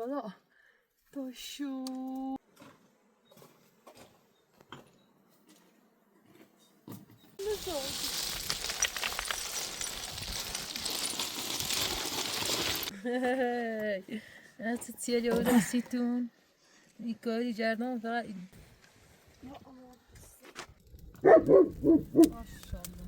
بالا داشو از تیالی او دستیتون این کاری جردم فقط ماشاءالله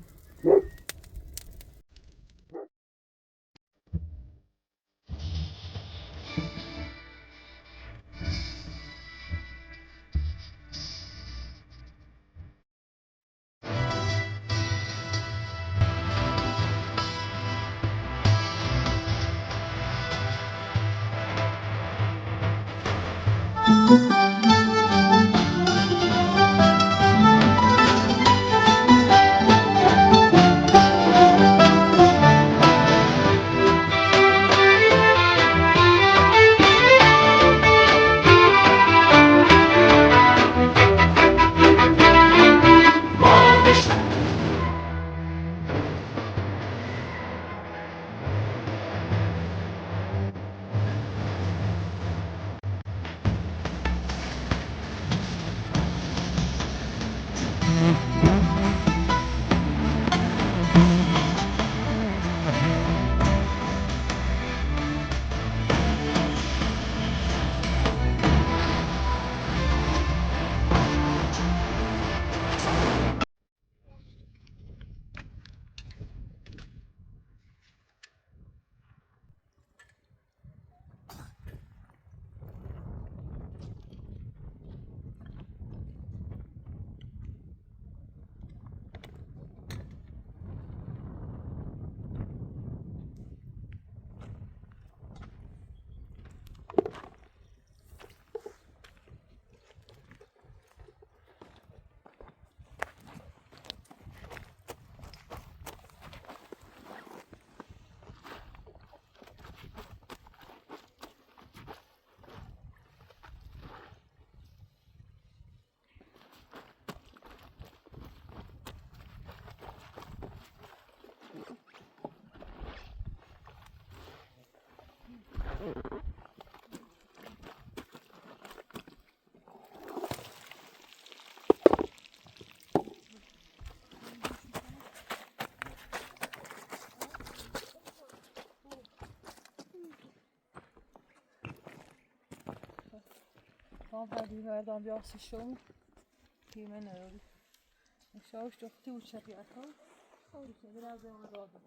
Tam verdiğim bir asışım yemen öyle. Aşağı çok da uçak yakalım. Öyle biraz daha azaldı.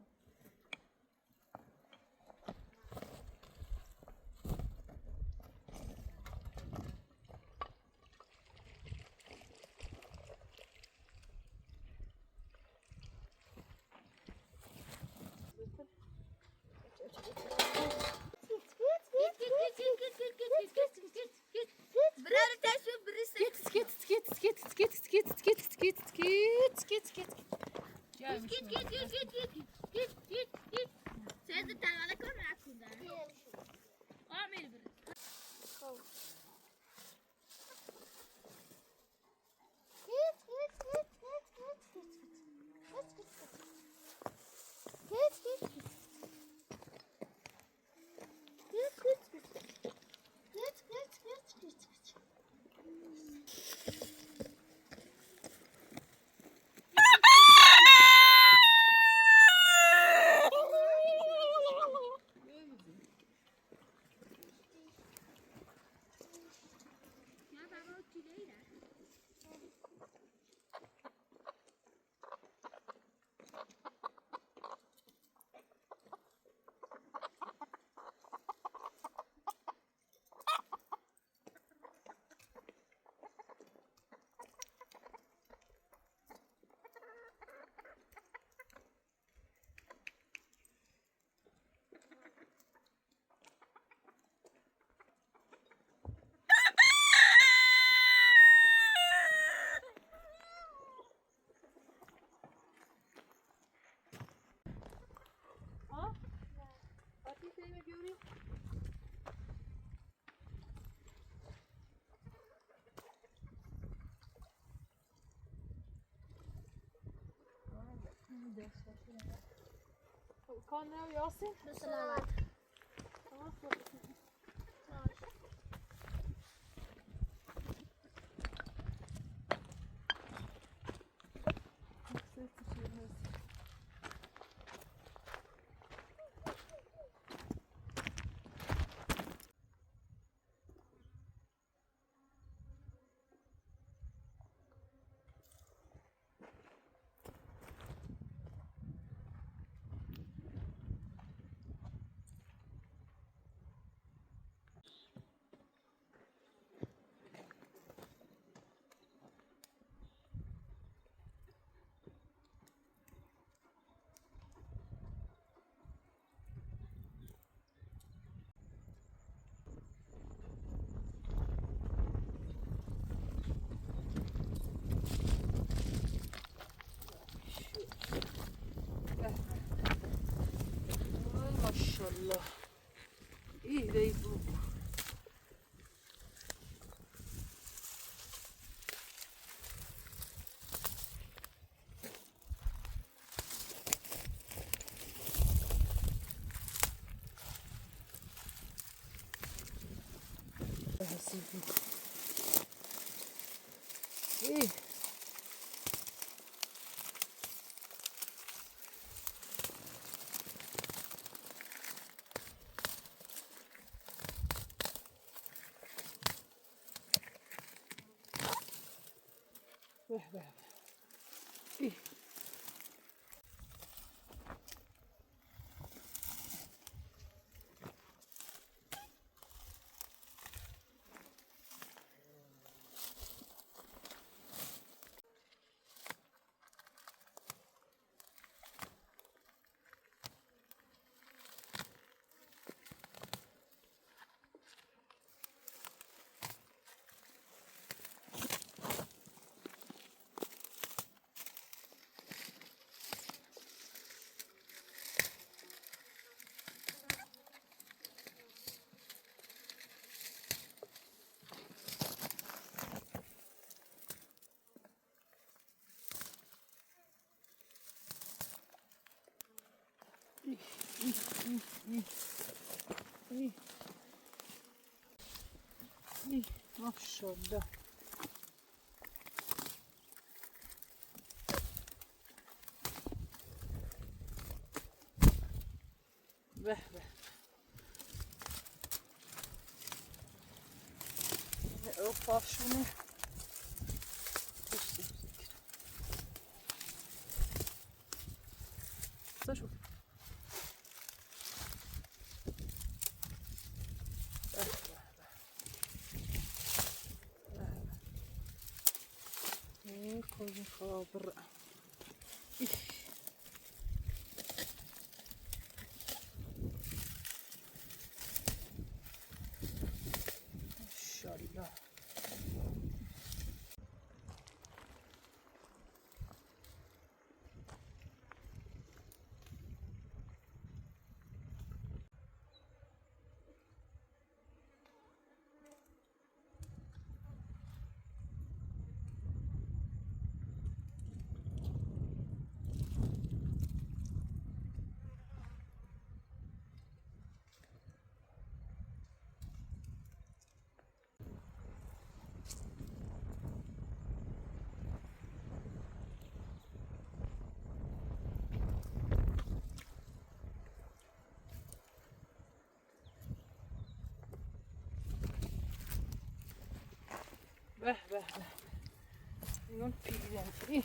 Kan ne Yasin? Mesela var. Tamam. maşallah. İyi değil bu. İyi. Veh. İyi. İyi. Maşallah. Veh. Opa şunu. Zaszło. Koyun kabır. Maşallah. Veh. Yun pilen. İyi.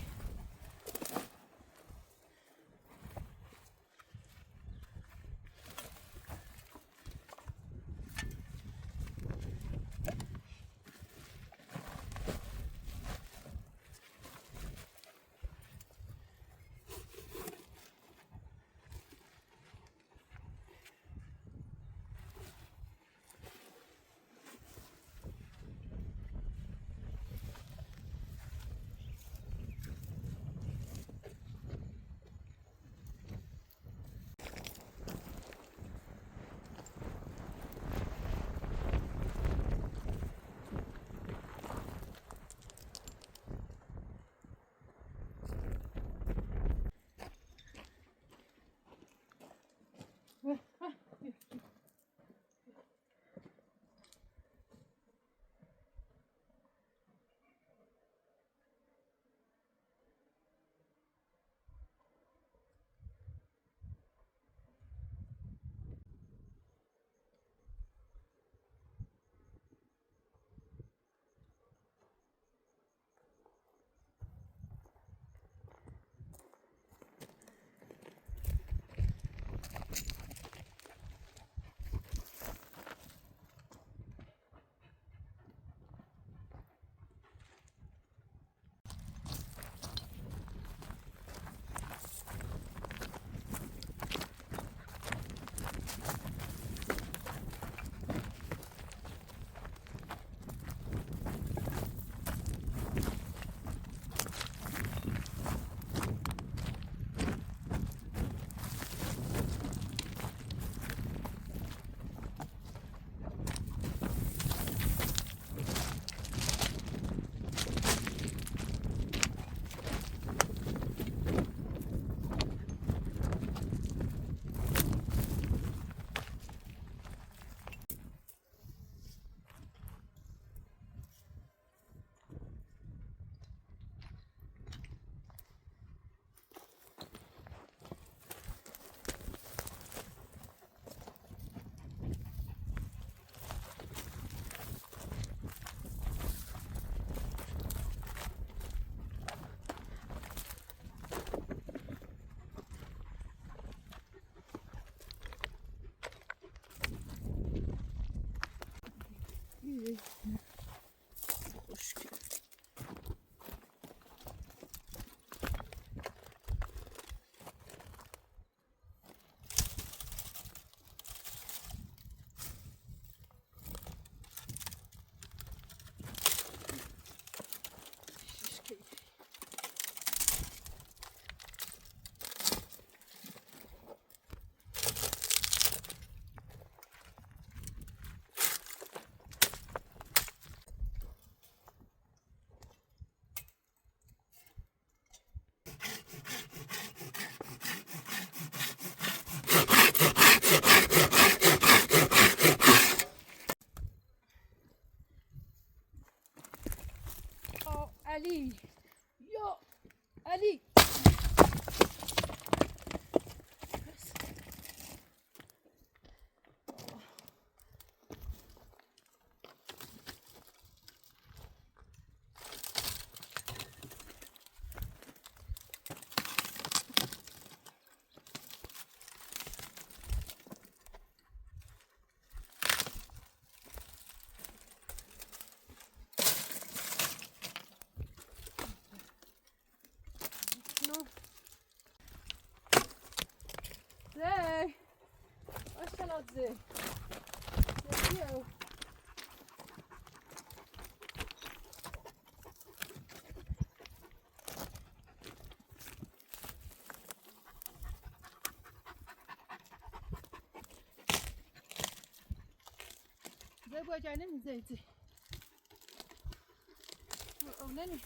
علی یا علی. Zé, acho que ela dizer. Entendeu? Zé, vou já nem dizer. Oh, nem.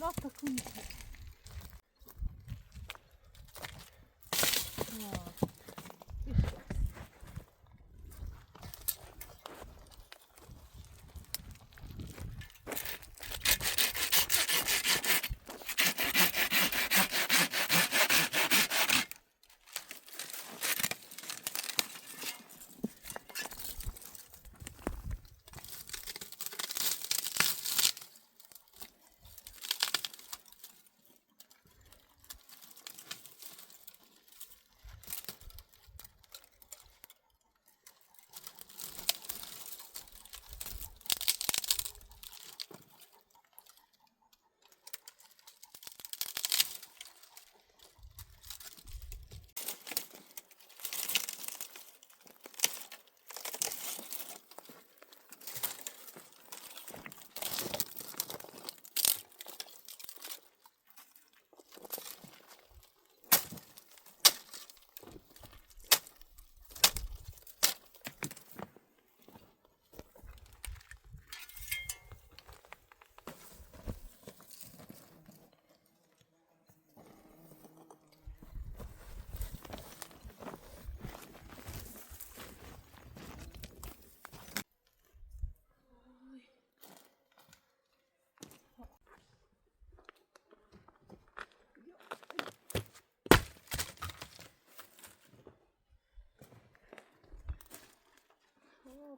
Nossa, como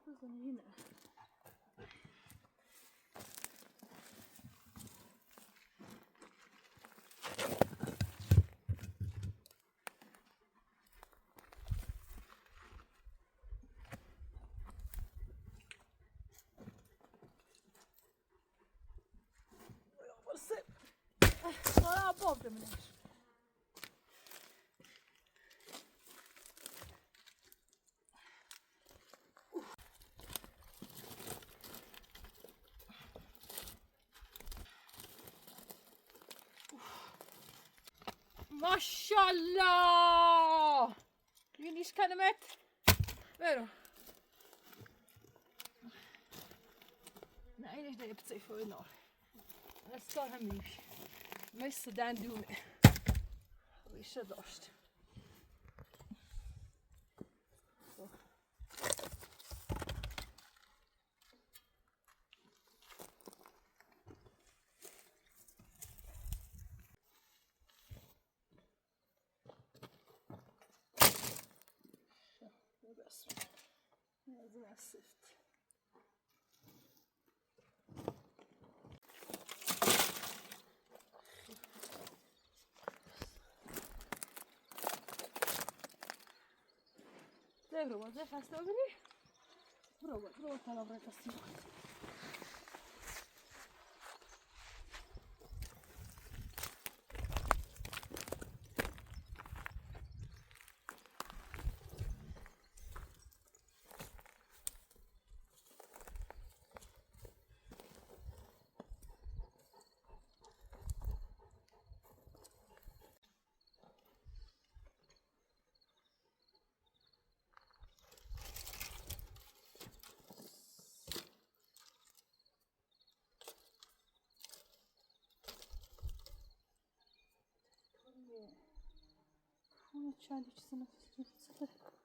بزن هنا. Vara pobre mulher. Maşallah. Geniş kelimet. Ver o. نه اینش دیگه بتیفه نار. از کار هم میشه. مثل دندونه. ریشه داشت. بس. لازم السفت. Zagros, já faz tudo ali? Pronto, tá lá pra cima. شاید یه چیزی نفسه.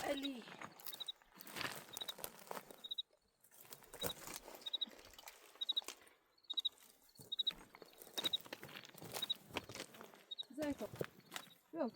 علی زيتو يلا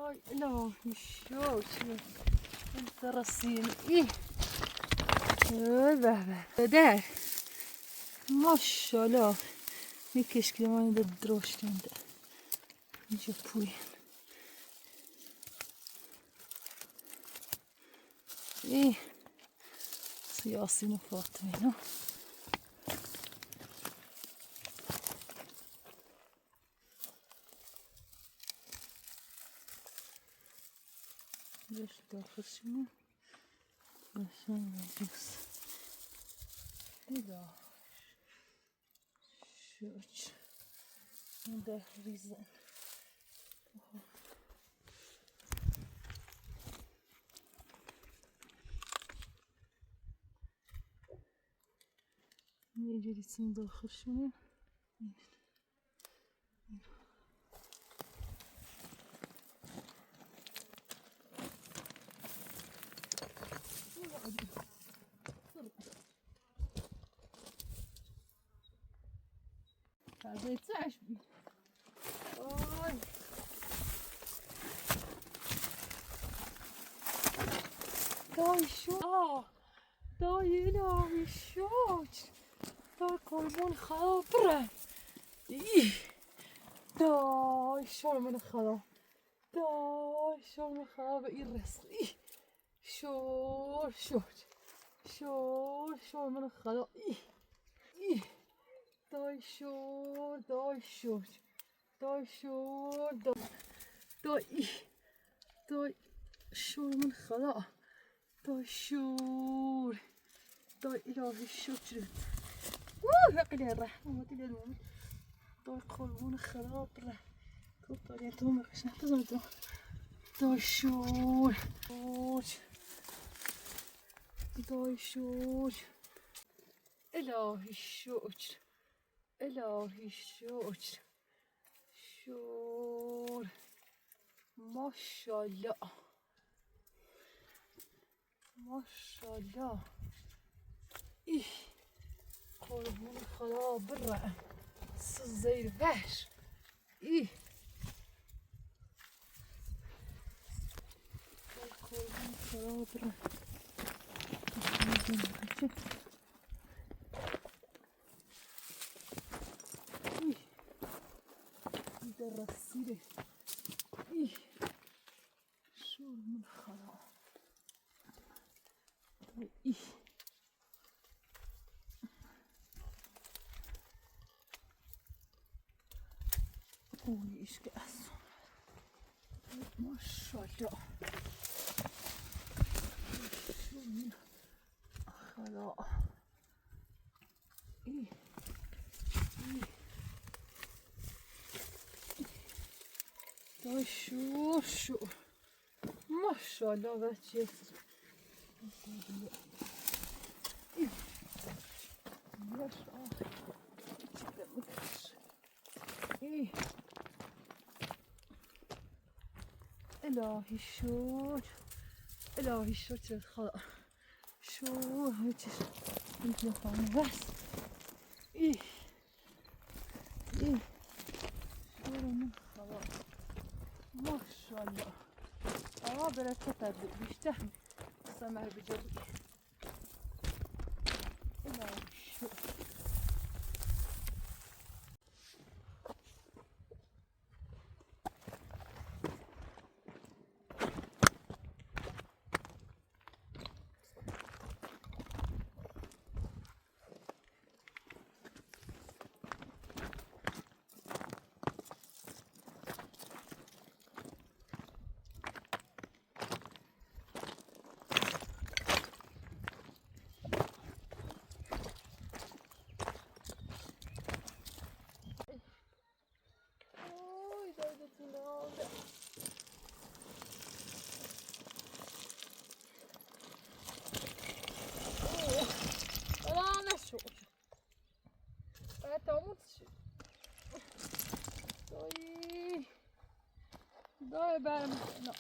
Ay ilahi şükür. انت رصين ايه ده ما شاء الله میکش که من ده دروش کنده اینجا پوی ايه سیاسی نفاطمه نه ليش داخل شنو عشان يجلس إذا شوش ده ريزن يجي يصير داخل شنو هذا يتسعش بي آي داي شو داي إلهي شوش داي قلبون خابرة إيه داي شو من خلا داي شو من خلا إيرس إيه شو من خلا إيه إيه داي شور داي شور داي شور داي داي شور من خلا داي شور داي إلهي الشكر نقلي الرحمة ما تلي الموت داي قلبون خلاطرة كبر يتوم عشان تزرد داي شور داي شور إلهي الشكر إلهي الشكر شور ما شاء الله ما شاء الله إيه قلبون خلا برا زي الفحش إيه قلبون خلا برا الرصيدة إيه شو من خلا إيه قولي إيش كأس ما شاء الله شو من خلا إيه داي شو ما شاء الله بچه إيه إلهي شور إلهي شكر الخلق شور هيك انت نفهم بس إيه شور من خلاص ما شاء الله بركة بيشتهي سمع بجري إلهي شور Daj ben. No.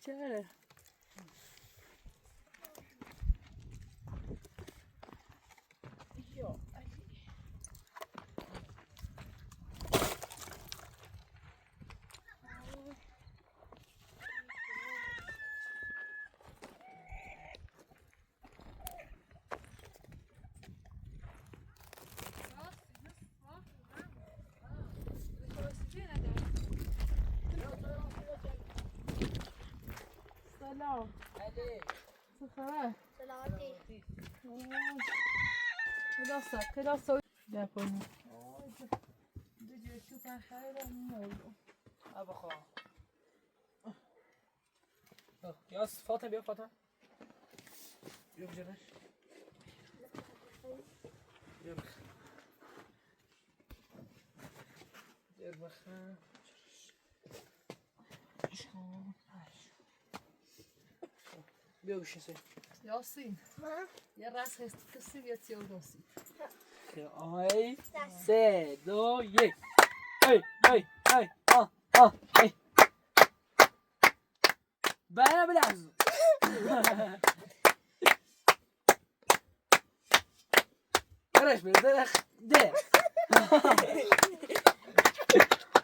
چرا سلام چه خبر؟ سلامتی خلاص نکنی دو جشو پنخره نمیم ابا خواه یاس فاطمه بیا فاطمه بیا بجرش بیا بخیر بیا بخیر بیا گوشه سی یاسین یه رس هستی کسی بیاد سیاه یاسین آی 3 2 1 ای ای بنا بلحظه برش بردرخ ده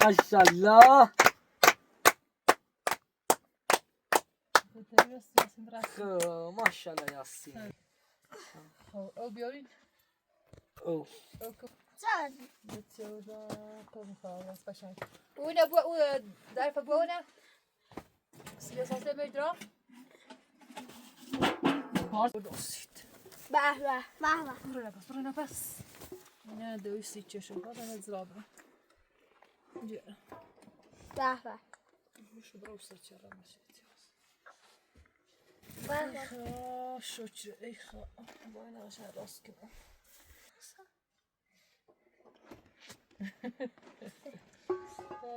ماشاءالله ماشاءالله یاسین او بیارین او چند بسیار کار میخواه از قشنگ اون درف بونه سیاسات میدرا دوستید به برو نفس نه دوی سی چشم بادم از رابه به شو برو سرچه را مسید به شکر ای خواه باید نقشه راست کنم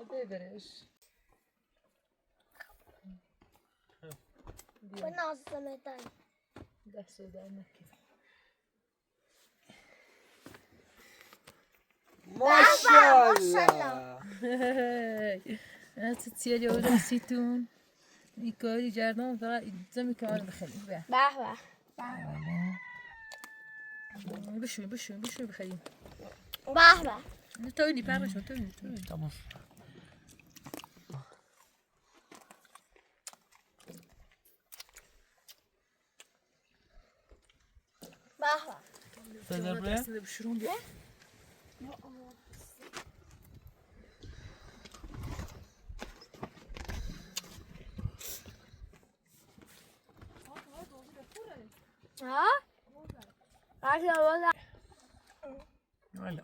ده برش به نازم داری دست در نکن ماشاءالله از تیالی و دستیتون میکاری جردان فقط زمی کار بخریم به بشوی بخریم به توینی پرشون توینی تمام تقدر بره؟ دسته بشورون بیا ها؟ ولا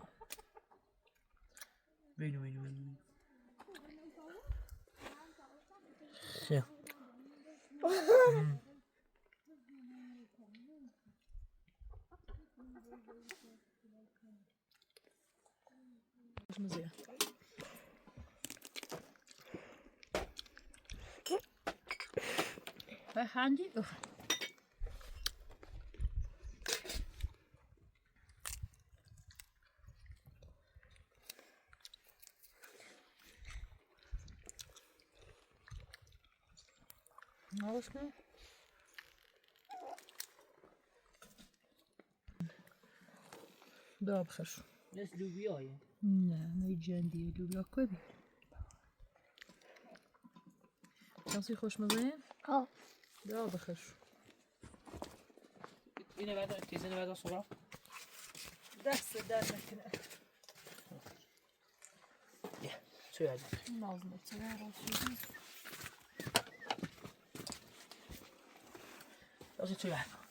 بينو خوشمزه. بخندی؟ ناش کن. داب خش. مثل لوبیایه. نه میجندی لوبیا کوبی. کسی خوشمزه؟ ها. داب خش. اینه بعد تیزه بعد صبح. دست در نکنه. یه چه بعد؟ لازمه چه راستی؟ لازم چه بعد؟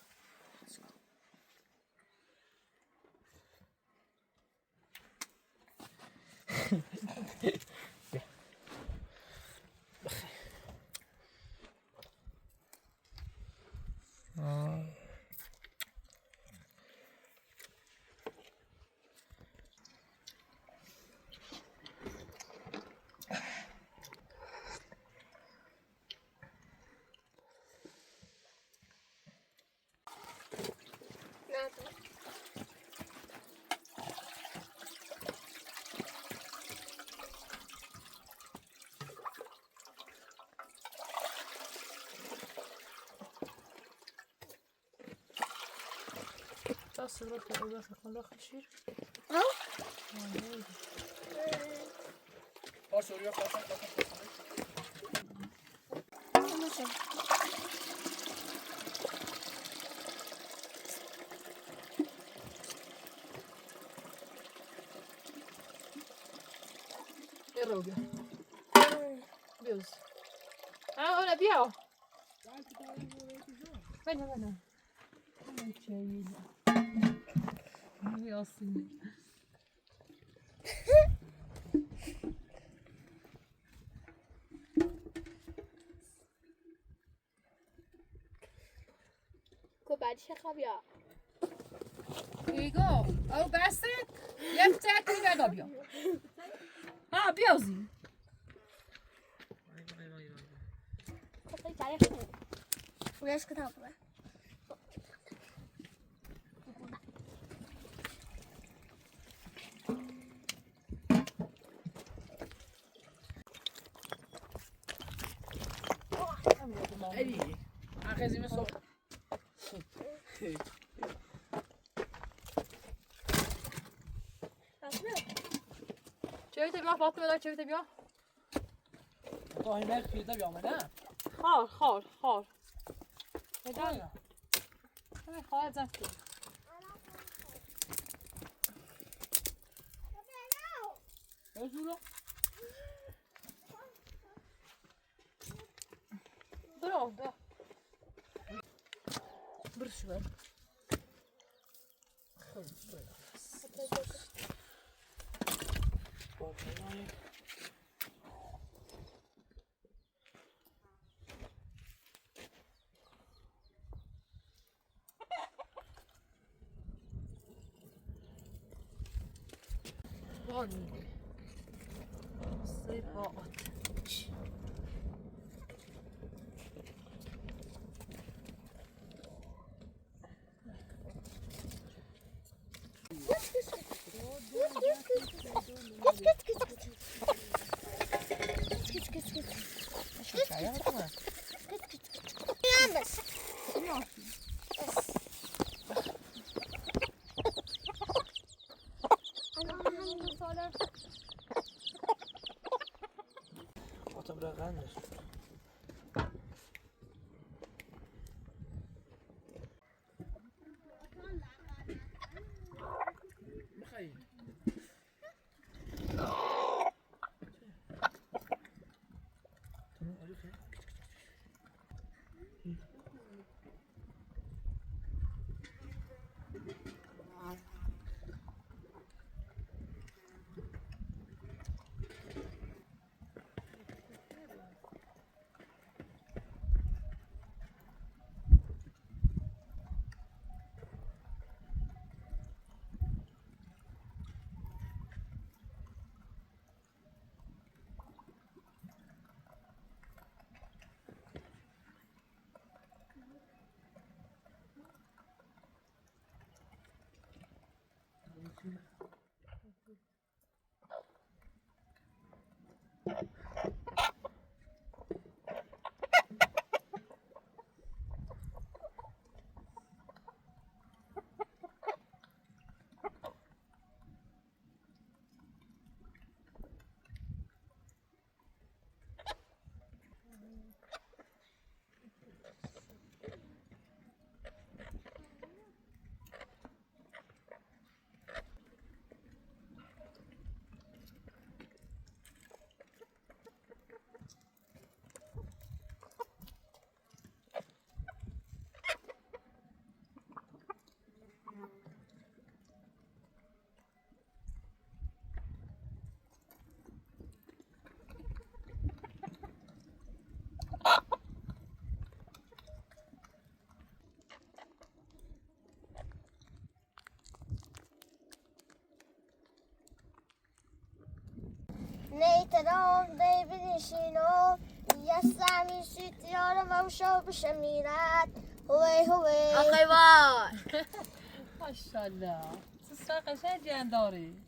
بس رو تو بس خلا خشیر. ها. باش اوریا خواستم. نمیشه. رو بیا. بیوز. آره بیا. بنا. چایی. یاسین. کو بعدش خوابیا. ایگو. او بسه. یک تک بیا بیا. بیازی. خیلی جالب. فوریش کتاب بود. ای آخه صبح. چه بیا فاطمه دار چه بیا. تو این وقت پیدا بیام نه. خار. بدن. همه خواهد زفتی. بزرگ. برو. برش بر. Vanlig. Separat. Atam raqamdır. بخیر. tamam öyle احترام دی بنشینم یه سمی سیتیارم و شو بشه میرد هوی هوی آقای وای ماشالله سسرا قشنگ جن داری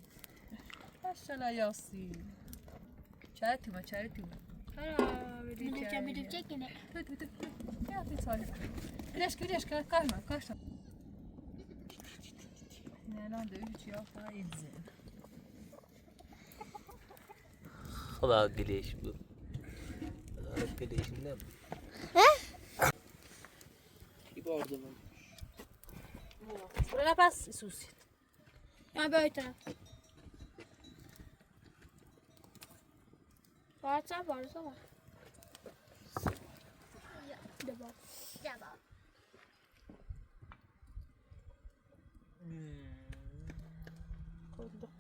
ماشالله یاسی چرا تو میدو چکنه یا تی سالی بیرش کاش نه نه دوی چی آفا ایدزن خدا گلیش بود گلیش نم کی بارده من برای پس سوسید یا به طرف وارسا دبا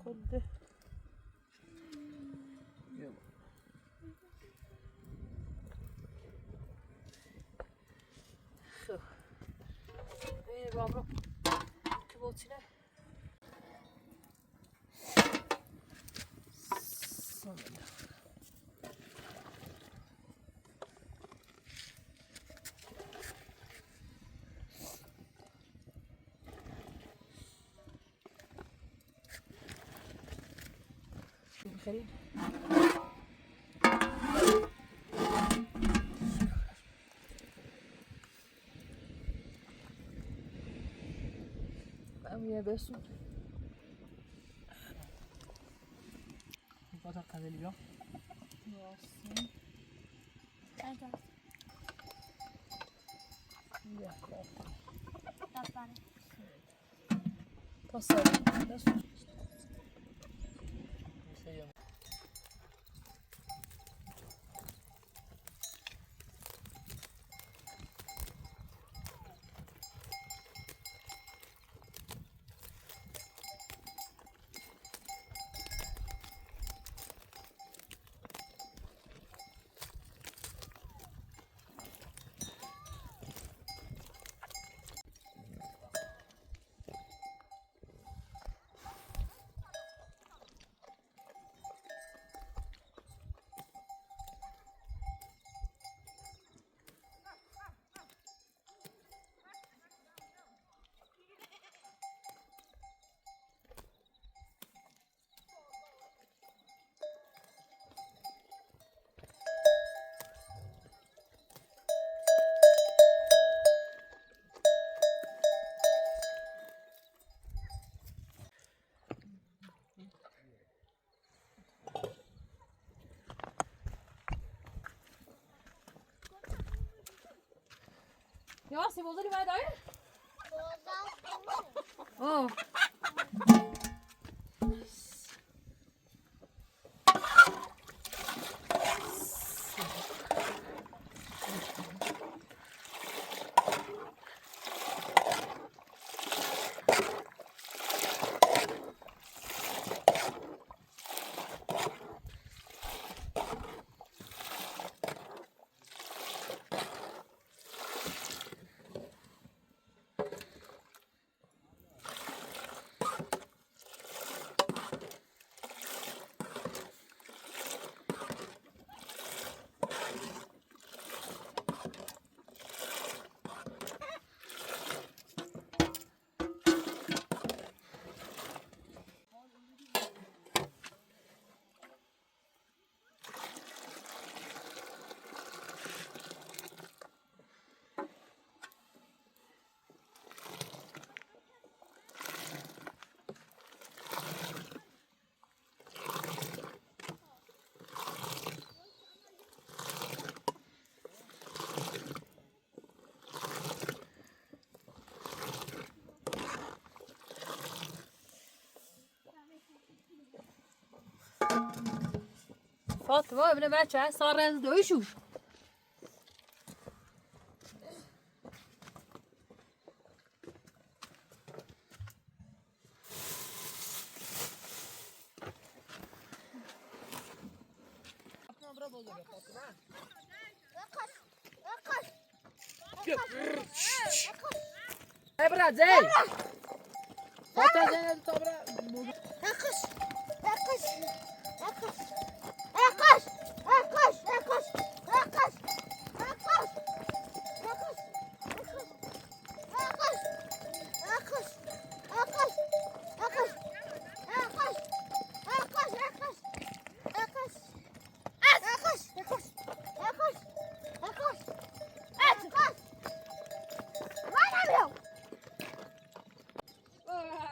کلده خب این بابا که بوتینه خرید یه بسون باید قدلی بیا یاسین یه تا سالی بسون یاسی بزرگی باید آیا؟ اوه فاطمه ابن بچه صار رنز دویشو برا زي فاطمه زي تبرا نقص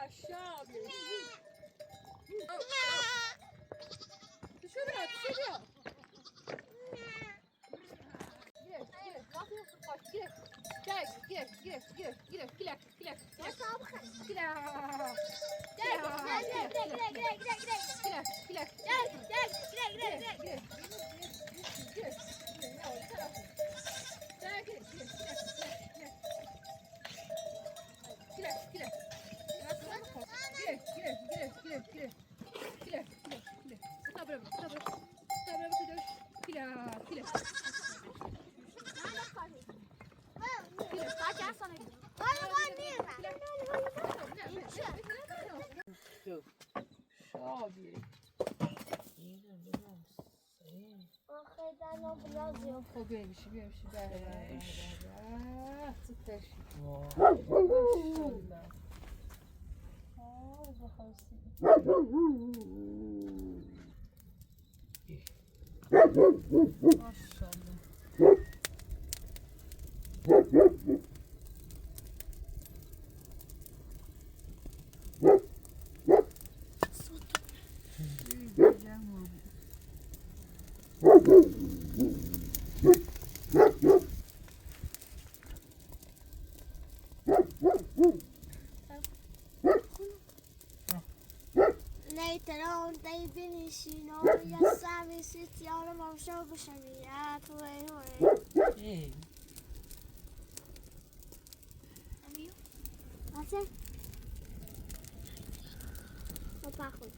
Aşağı bir. Dışarı, dışarı. Gir, gir. Ne yapıyorsun? Bak, gir. Gel, gir, gir, gir, gir, gir, gir. Ya sağa bakın. Gir. Gel, gel, gel, gel, gel, gel, gel. Gel, gel. Gel, gel, gel, gel, gel. Gir. Gir. Ne oldu? Gel, gir, gir, gir, gir. Gir, gir. Gir, gir, gir, gir, gir. Gir, gir, gir. Sabır, sabır. Sabır, sabır. Gir, gir. Kaç sana gidiyor? Hayır, ben değilim ben. Şabi. Arkadaşlar ne biraz yok. O benim işim, benim işim. Süper. Vay. Maşallah. Ay bakalım seni. Maşallah. Later on they finish, you know. Yes, I sit down and show the shania to away. İyi. That's it. Go back with